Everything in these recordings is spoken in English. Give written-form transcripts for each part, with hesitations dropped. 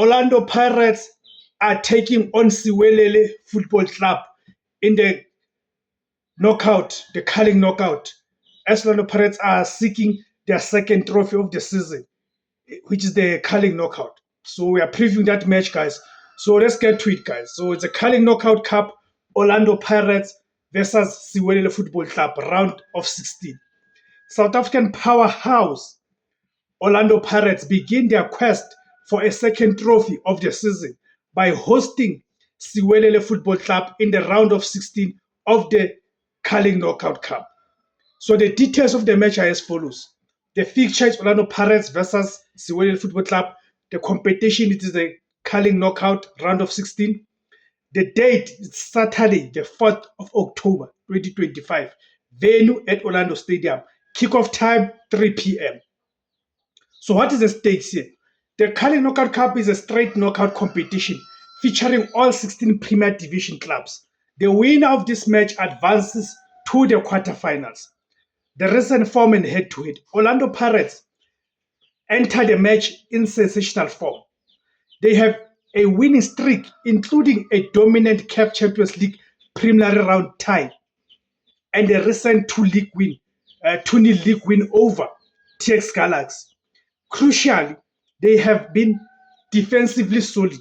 Orlando Pirates are taking on Siwelele Football Club in the knockout, the Carling knockout, as Orlando Pirates are seeking their second trophy of the season, which is the Carling knockout. So we are previewing that match, guys. So let's get to it, guys. So it's a Carling Knockout Cup, Orlando Pirates versus Siwelele Football Club, round of 16. South African powerhouse Orlando Pirates begin their quest for a second trophy of the season by hosting Siwelele Football Club in the round of 16 of the Carling Knockout Cup. So the details of the match are as follows. The fixture is Orlando Pirates versus Siwelele Football Club. The competition it is the Carling Knockout round of 16. The date is Saturday, the 4th of October, 2025. Venue at Orlando Stadium. Kickoff time, 3 p.m. So what is the stakes here? The Carling Knockout Cup is a straight knockout competition featuring all 16 Premier Division clubs. The winner of this match advances to the quarterfinals. The recent form and head-to-head. Orlando Pirates enter the match in sensational form. They have a winning streak, including a dominant CAF Champions League preliminary round tie and a recent 2-0 league win over TX Galaxy. Crucially, they have been defensively solid,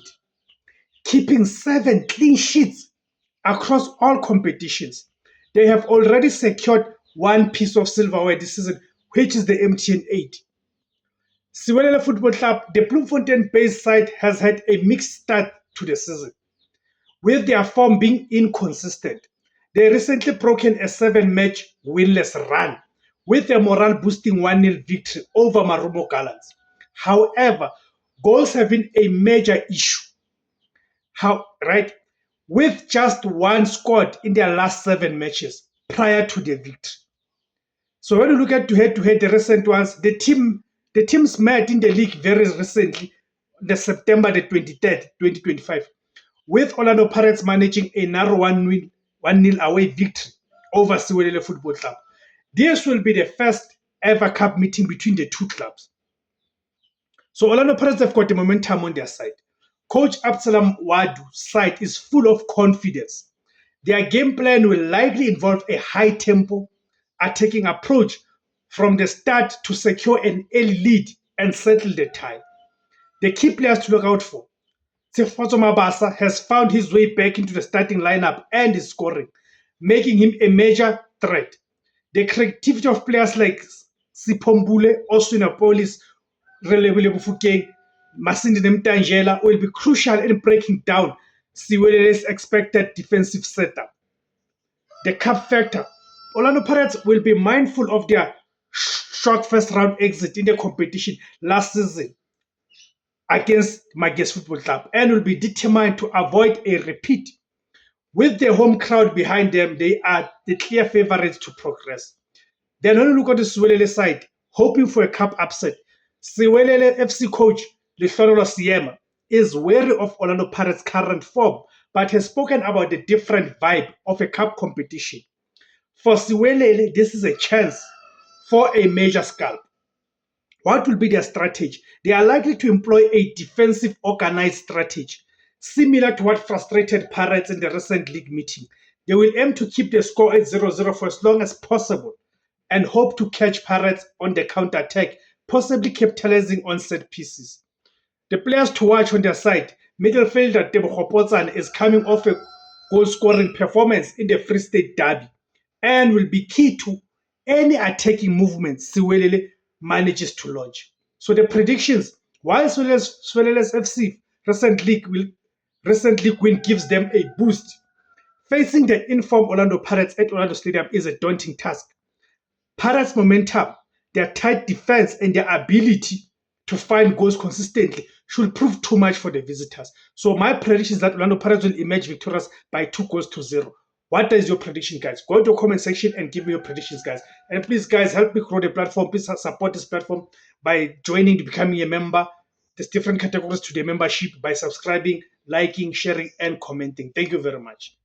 keeping 7 clean sheets across all competitions. They have already secured one piece of silverware this season, which is the MTN 8. Siwelele Football Club, the Bloemfontein-based side, has had a mixed start to the season, with their form being inconsistent. They recently broken a 7-match winless run with a morale-boosting 1-0 victory over Marumo Gallants. However, goals have been a major issue. With just one scored in their last 7 matches prior to the victory. So when you look at head-to-head, the recent ones, the teams met in the league very recently, the September the 23rd, 2025, with Orlando Pirates managing a narrow 1-0 away victory over Siwelele Football Club. This will be the first ever cup meeting between the two clubs. So Orlando Pirates have got the momentum on their side. Coach Absalom Wadu's side is full of confidence. Their game plan will likely involve a high-tempo, attacking approach from the start to secure an early lead and settle the tie. The key players to look out for. Tshegofatso Mabasa has found his way back into the starting lineup and is scoring, making him a major threat. The creativity of players like Siphombule, Oswinapolis, Relebile Bufukeng, Masindi Mtangela will be crucial in breaking down Siwelele's expected defensive setup. The cup factor. Orlando Pirates will be mindful of their short first round exit in the competition last season against Magesi Football Club and will be determined to avoid a repeat. With the home crowd behind them, they are the clear favorites to progress. Then when you look at the Siwelele side, hoping for a cup upset, Siwelele FC coach Lehlohonolo Seema is wary of Orlando Pirates' current form, but has spoken about the different vibe of a cup competition. For Siwelele, this is a chance for a major scalp. What will be their strategy? They are likely to employ a defensive organized strategy, similar to what frustrated Pirates in the recent league meeting. They will aim to keep the score at 0-0 for as long as possible and hope to catch Pirates on the counter-attack, possibly capitalizing on set pieces. The players to watch on their side, middle fielder Tebogo Potsane is coming off a goal-scoring performance in the Free State Derby and will be key to any attacking movement Siwelele manages to launch. So the predictions, while Siwelele's FC recent league win gives them a boost, facing the informed Orlando Pirates at Orlando Stadium is a daunting task. Pirates' momentum, their tight defense, and their ability to find goals consistently should prove too much for the visitors. So my prediction is that Orlando Pirates will emerge victorious by 2-0. What is your prediction, guys? Go to the comment section and give me your predictions, guys. And please, guys, help me grow the platform. Please support this platform by joining, becoming a member. There's different categories to the membership by subscribing, liking, sharing, and commenting. Thank you very much.